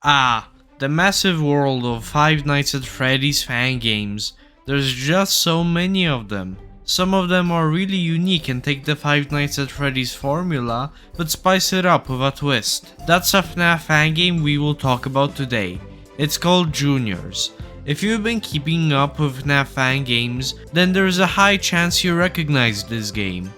The massive world of Five Nights at Freddy's Fangames. There's just so many of them. Some of them are really unique and take the Five Nights at Freddy's formula, but spice it up with a twist. That's a Fnaf Fangame we will talk about today. It's called Juniors. If you've been keeping up with Fnaf Fangames, then there's a high chance you recognize this game.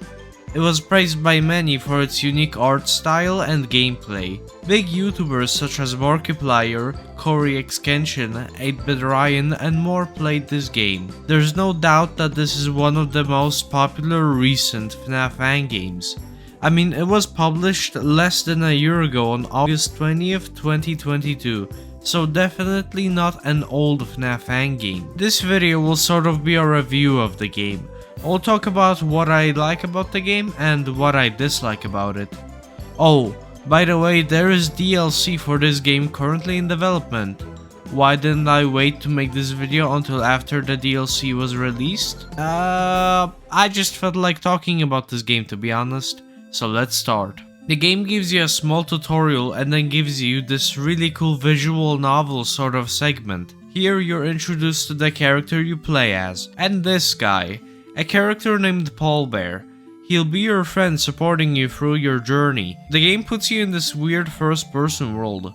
It was praised by many for its unique art style and gameplay. Big YouTubers such as Markiplier, Corey Xkenshin, 8-Bit Ryan and more played this game. There's no doubt that this is one of the most popular recent Fnaf Fangames. I mean, it was published less than a year ago on August 20th, 2022. So definitely not an old Fnaf Fangame. This video will sort of be a review of the game. I'll talk about what I like about the game and what I dislike about it. Oh, by the way, there is DLC for this game currently in development. Why didn't I wait to make this video until after the DLC was released? I just felt like talking about this game, to be honest. So let's start. The game gives you a small tutorial and then gives you this really cool visual novel sort of segment. Here you're introduced to the character you play as, and this guy. A character named Paul Bear. He'll be your friend supporting you through your journey. The game puts you in this weird first-person world.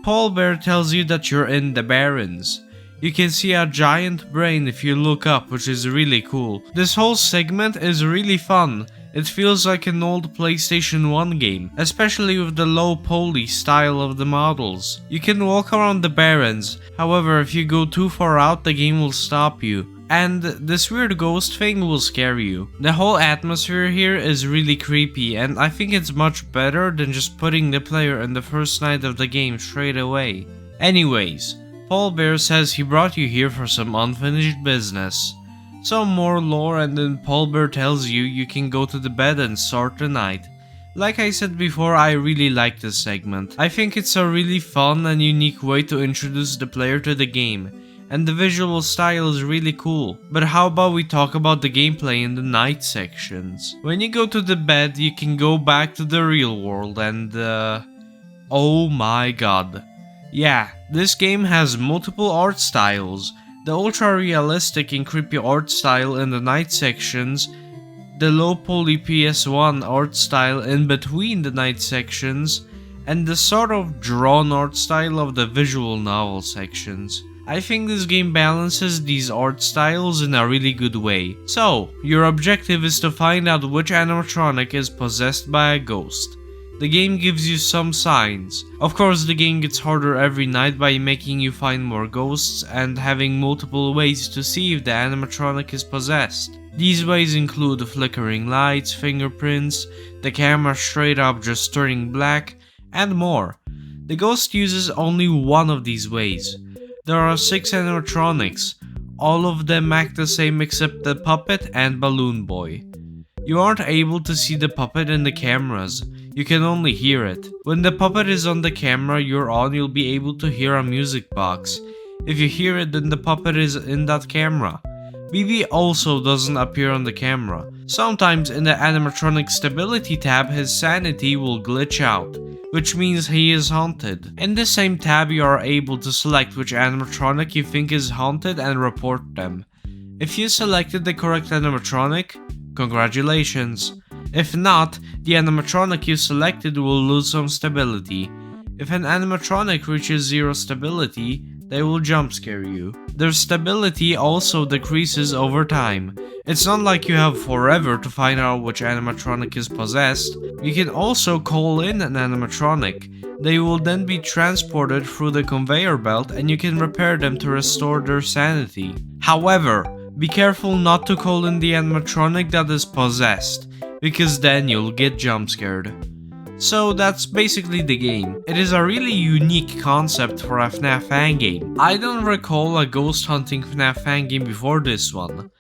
Paul Bear tells you that you're in the Barrens. You can see a giant brain if you look up, which is really cool. This whole segment is really fun. It feels like an old PlayStation 1 game, especially with the low poly style of the models. You can walk around the Barrens, however if you go too far out the game will stop you. And this weird ghost thing will scare you. The whole atmosphere here is really creepy and I think it's much better than just putting the player in the first night of the game straight away. Anyways, Paul Bear says he brought you here for some unfinished business. Some more lore and then Paul Bear tells you you can go to the bed and start the night. Like I said before, I really like this segment. I think it's a really fun and unique way to introduce the player to the game. And the visual style is really cool. But how about we talk about the gameplay in the night sections? When you go to the bed, you can go back to the real world and oh my god. Yeah, this game has multiple art styles. The ultra realistic and creepy art style in the night sections, the low poly PS1 art style in between the night sections, and the sort of drawn art style of the visual novel sections. I think this game balances these art styles in a really good way. So, your objective is to find out which animatronic is possessed by a ghost. The game gives you some signs. Of course, the game gets harder every night by making you find more ghosts and having multiple ways to see if the animatronic is possessed. These ways include flickering lights, fingerprints, the camera straight up just turning black, and more. The ghost uses only one of these ways. There are 6 animatronics, all of them act the same except the puppet and balloon boy. You aren't able to see the puppet in the cameras, you can only hear it. When the puppet is on the camera you're on, you'll be able to hear a music box. If you hear it, then the puppet is in that camera. BB also doesn't appear on the camera. Sometimes in the animatronic stability tab his sanity will glitch out, which means he is haunted. In the same tab you are able to select which animatronic you think is haunted and report them. If you selected the correct animatronic, congratulations. If not, the animatronic you selected will lose some stability. If an animatronic reaches 0 stability, they will jump scare you. Their stability also decreases over time. It's not like you have forever to find out which animatronic is possessed. You can also call in an animatronic. They will then be transported through the conveyor belt and you can repair them to restore their sanity. However, be careful not to call in the animatronic that is possessed, because then you'll get jump scared. So that's basically the game. It is a really unique concept for a Fnaf Fangame. I don't recall a ghost hunting Fnaf Fangame before this one.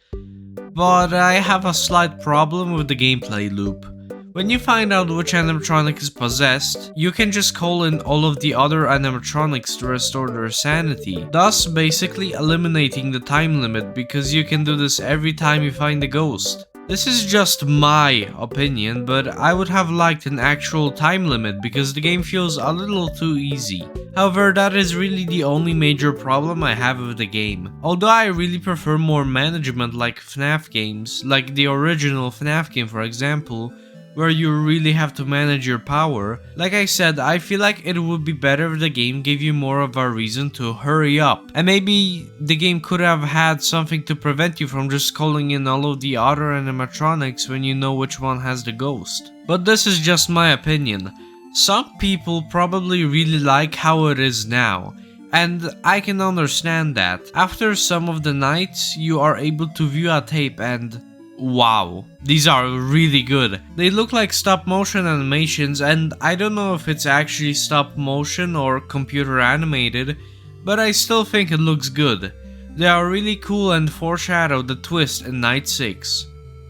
But I have a slight problem with the gameplay loop. When you find out which animatronic is possessed, you can just call in all of the other animatronics to restore their sanity, thus basically eliminating the time limit because you can do this every time you find a ghost. This is just my opinion, but I would have liked an actual time limit because the game feels a little too easy. However, that is really the only major problem I have with the game. Although I really prefer more management like Fnaf games, like the original Fnaf game for example, where you really have to manage your power. Like I said, I feel like it would be better if the game gave you more of a reason to hurry up. And maybe the game could have had something to prevent you from just calling in all of the other animatronics when you know which one has the ghost. But this is just my opinion. Some people probably really like how it is now, and I can understand that. After some of the nights, you are able to view a tape and wow, these are really good. They look like stop motion animations, and I don't know if it's actually stop motion or computer animated, but I still think it looks good. They are really cool and foreshadow the twist in night 6.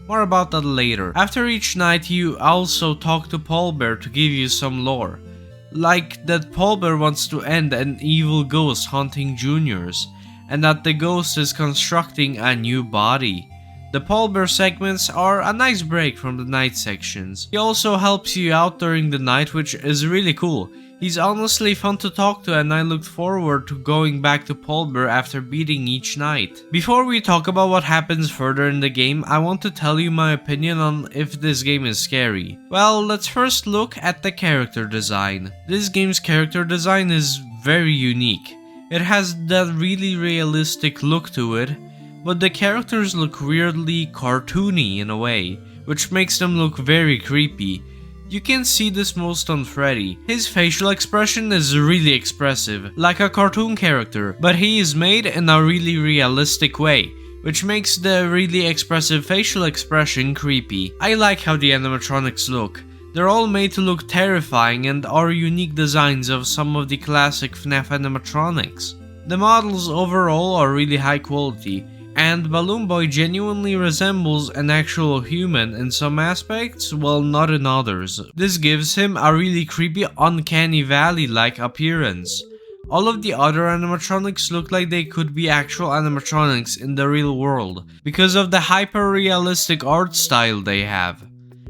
More about that later. After each night you also talk to Paul Bear to give you some lore. Like that Paul Bear wants to end an evil ghost haunting juniors, and that the ghost is constructing a new body. The Paul Bear segments are a nice break from the night sections. He also helps you out during the night, which is really cool. He's honestly fun to talk to, and I look forward to going back to Paul Bear after beating each night. Before we talk about what happens further in the game, I want to tell you my opinion on if this game is scary. Well, let's first look at the character design. This game's character design is very unique. It has that really realistic look to it, but the characters look weirdly cartoony in a way, which makes them look very creepy. You can see this most on Freddy. His facial expression is really expressive, like a cartoon character, but he is made in a really realistic way, which makes the really expressive facial expression creepy. I like how the animatronics look. They're all made to look terrifying and are unique designs of some of the classic FNAF animatronics. The models overall are really high quality, and Balloon Boy genuinely resembles an actual human in some aspects, while not in others. This gives him a really creepy Uncanny Valley-like appearance. All of the other animatronics look like they could be actual animatronics in the real world, because of the hyper-realistic art style they have.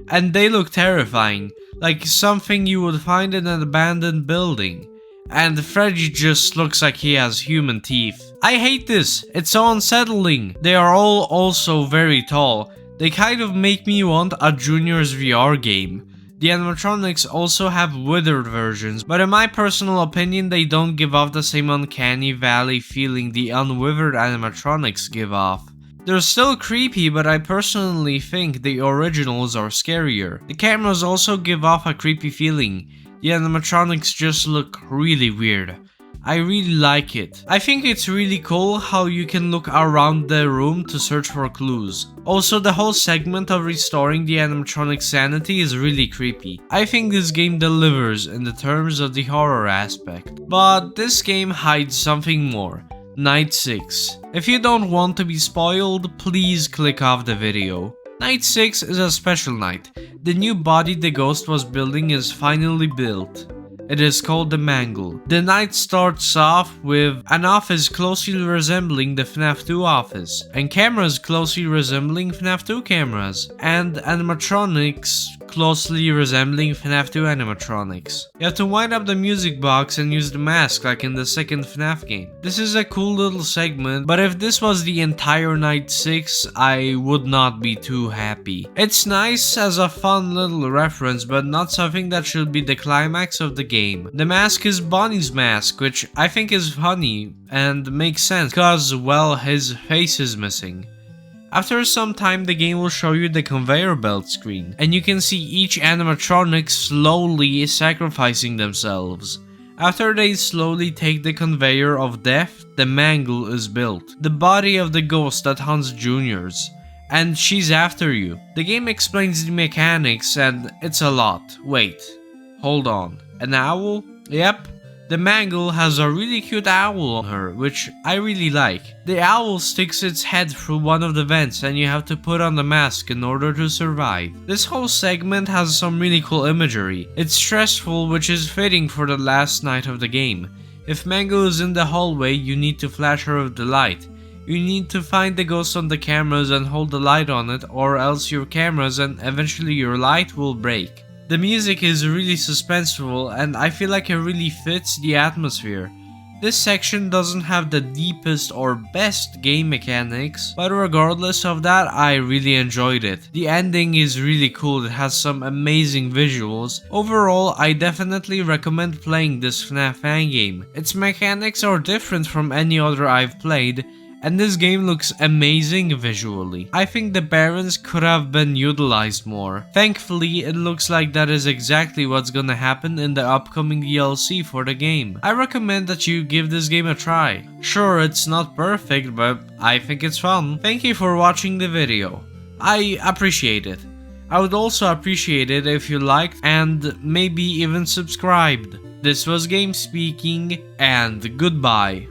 And they look terrifying, like something you would find in an abandoned building. And Freddy just looks like he has human teeth. I hate this, it's so unsettling. They are all also very tall. They kind of make me want a Junior's VR game. The animatronics also have withered versions, but in my personal opinion they don't give off the same Uncanny Valley feeling the unwithered animatronics give off. They're still creepy, but I personally think the originals are scarier. The cameras also give off a creepy feeling. The animatronics just look really weird. I really like it. I think it's really cool how you can look around the room to search for clues. Also, the whole segment of restoring the animatronic sanity is really creepy. I think this game delivers in the terms of the horror aspect. But this game hides something more. Night 6. If you don't want to be spoiled, please click off the video. Night 6 is a special night. The new body the ghost was building is finally built. It is called the Mangle. The night starts off with an office closely resembling the FNAF 2 office, and cameras closely resembling FNAF 2 cameras, and animatronics closely resembling FNAF 2 animatronics. You have to wind up the music box and use the mask like in the second FNAF game. This is a cool little segment, but if this was the entire Night 6, I would not be too happy. It's nice as a fun little reference, but not something that should be the climax of the game. The mask is Bonnie's mask, which I think is funny and makes sense because, well, his face is missing. After some time, the game will show you the conveyor belt screen, and you can see each animatronic slowly sacrificing themselves. After they slowly take the conveyor of death, the Mangle is built, the body of the ghost that hunts juniors, and she's after you. The game explains the mechanics, and it's a lot. Wait, hold on, an owl? Yep. The Mangle has a really cute owl on her, which I really like. The owl sticks its head through one of the vents and you have to put on the mask in order to survive. This whole segment has some really cool imagery. It's stressful, which is fitting for the last night of the game. If Mangle is in the hallway, you need to flash her with the light. You need to find the ghost on the cameras and hold the light on it, or else your cameras and eventually your light will break. The music is really suspenseful and I feel like it really fits the atmosphere. This section doesn't have the deepest or best game mechanics, but regardless of that, I really enjoyed it. The ending is really cool, it has some amazing visuals. Overall, I definitely recommend playing this Fnaf Fangame. Its mechanics are different from any other I've played, and this game looks amazing visually. I think the barons could have been utilized more. Thankfully, it looks like that is exactly what's gonna happen in the upcoming DLC for the game. I recommend that you give this game a try. Sure, it's not perfect, but I think it's fun. Thank you for watching the video. I appreciate it. I would also appreciate it if you liked and maybe even subscribed. This was GameSpeaking, and goodbye.